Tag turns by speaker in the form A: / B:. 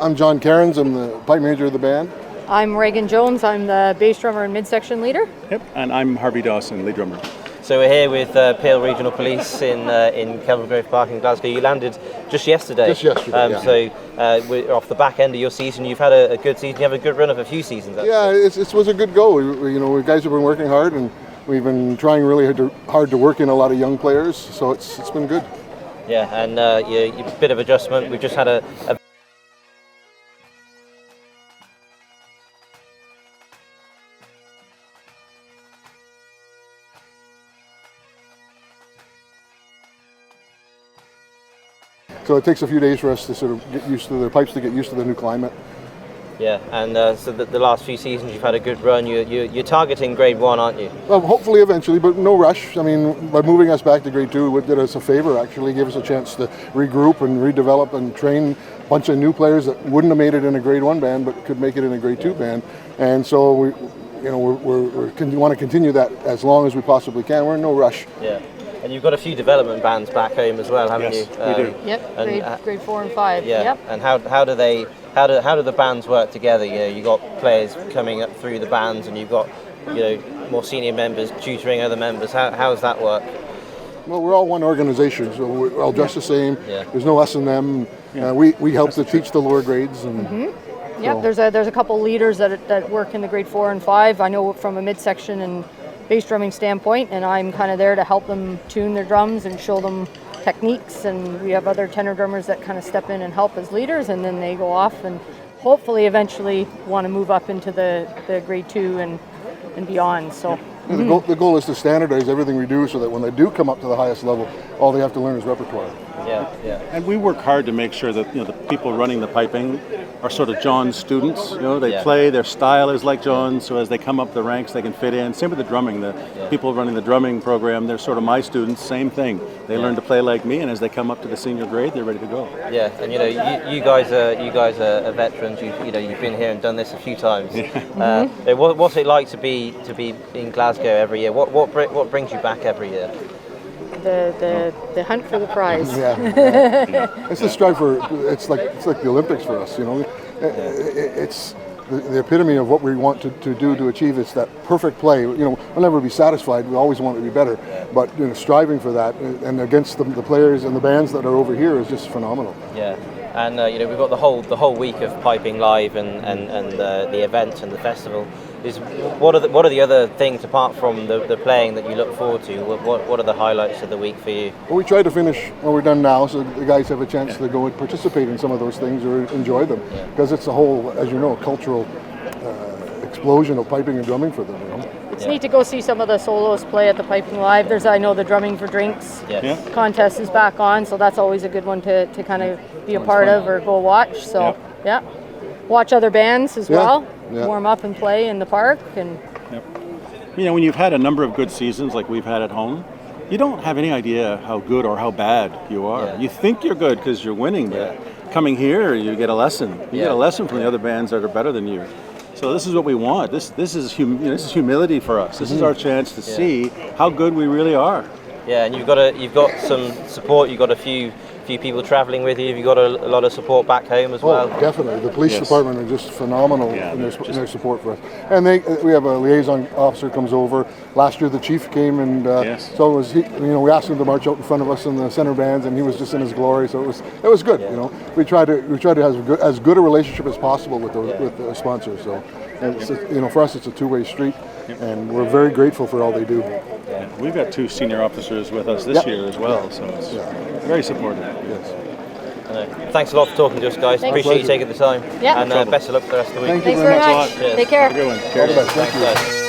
A: I'm John Cairns. I'm the pipe major of the band.
B: I'm Reagan Jones. I'm the bass drummer and midsection leader.
C: Yep, and I'm Harvey Dawson, lead drummer.
D: So we're here with Peel Regional Police in Kelvingrove Park in Glasgow. You landed just yesterday.
A: Just yesterday, yeah.
D: So we're off the back end of your season. You've had a good season. You have a good run of a few seasons, actually.
A: Yeah, it was a good go. We guys have been working hard, and we've been trying really hard to work in a lot of young players. So it's been good.
D: Yeah, and a bit of adjustment. We've just had a
A: So it takes a few days for us to sort of get used to the pipes, to get used to the new climate.
D: Yeah, and so the last few seasons you've had a good run. You're targeting Grade 1, aren't you?
A: Well, hopefully eventually, but no rush. I mean, by moving us back to Grade 2, it did us a favor, actually. Gave us a chance to regroup and redevelop and train a bunch of new players that wouldn't have made it in a Grade 1 band, but could make it in a Grade 2 band. And so we want to continue that as long as we possibly can. We're in no rush.
D: Yeah. And you've got a few development bands back home as well, haven't
C: yes,
D: you?
C: We do.
B: Yep, grade 4 and 5.
D: Yeah.
B: Yep.
D: And how do the bands work together? You got players coming up through the bands, and you've got more senior members tutoring other members. How does that work?
A: Well, we're all one organization, so we're all dressed the same.
D: Yeah.
A: There's no us and them. We help to teach the lower grades. And
B: Yep. There's a couple leaders that work in the grade 4 and 5. I know from a midsection and bass drumming standpoint, and I'm kind of there to help them tune their drums and show them techniques, and we have other tenor drummers that kind of step in and help as leaders, and then they go off and hopefully eventually want to move up into the grade 2 and beyond. So
A: the goal is to standardize everything we do so that when they do come up to the highest level, all they have to learn is repertoire.
D: Yeah.
C: And we work hard to make sure that the people running the piping are sort of John's students. They play, their style is like John's, so as they come up the ranks, they can fit in. Same with the drumming. The people running the drumming program, they're sort of my students. Same thing. They learn to play like me, and as they come up to the senior grade, they're ready to go.
D: Yeah, and you guys are veterans. You've been here and done this a few times. What's it like to be in Glasgow every year? What brings you back every year?
B: The hunt for the prize.
A: It's the strive for. It's like the Olympics for us. It's the epitome of what we want to do to achieve. It's that perfect play. We'll never be satisfied. We always want it to be better. But striving for that and against the players and the bands that are over here is just phenomenal.
D: Yeah. And we've got the whole week of piping live and the event and the festival. What are the other things apart from the playing that you look forward to? What are the highlights of the week for you?
A: Well, we try to finish what we're done now, so the guys have a chance to go and participate in some of those things or enjoy them, because it's a whole, as you know, cultural explosion of piping and drumming for them.
B: It's neat to go see some of the solos play at the Piping Live. I know the Drumming for Drinks contest is back on, so that's always a good one to kind of be a part of or go watch. So watch other bands as well. Warm up and play in the park. And
C: when you've had a number of good seasons like we've had at home, you don't have any idea how good or how bad you are. You think you're good because you're winning, but coming here you get a lesson. You get a lesson from the other bands that are better than you. So this is what we want. This is humility for us. This is our chance to see how good we really are.
D: Yeah, and you've got some support. You've got a few people travelling with you. You've got a lot of support back home as well.
A: Definitely. The police department are just phenomenal in their support for us. And we have a liaison officer comes over. Last year the chief came, and so it was he. We asked him to march out in front of us in the center bands, and he was just in his glory. So it was good. We try to have as good a relationship as possible with the sponsors. So for us it's a two-way street, and we're very grateful for all they do.
C: We've got 2 senior officers with us this year as well, so it's very supportive.
A: Yes.
D: Thanks a lot for talking to us, guys. Appreciate you taking the time.
B: Yeah.
D: And best of luck for the rest of the week.
A: Thank you
B: Thanks very much.
C: Cheers.
B: Take care.
C: Have a good one.
A: All the best. Thank you.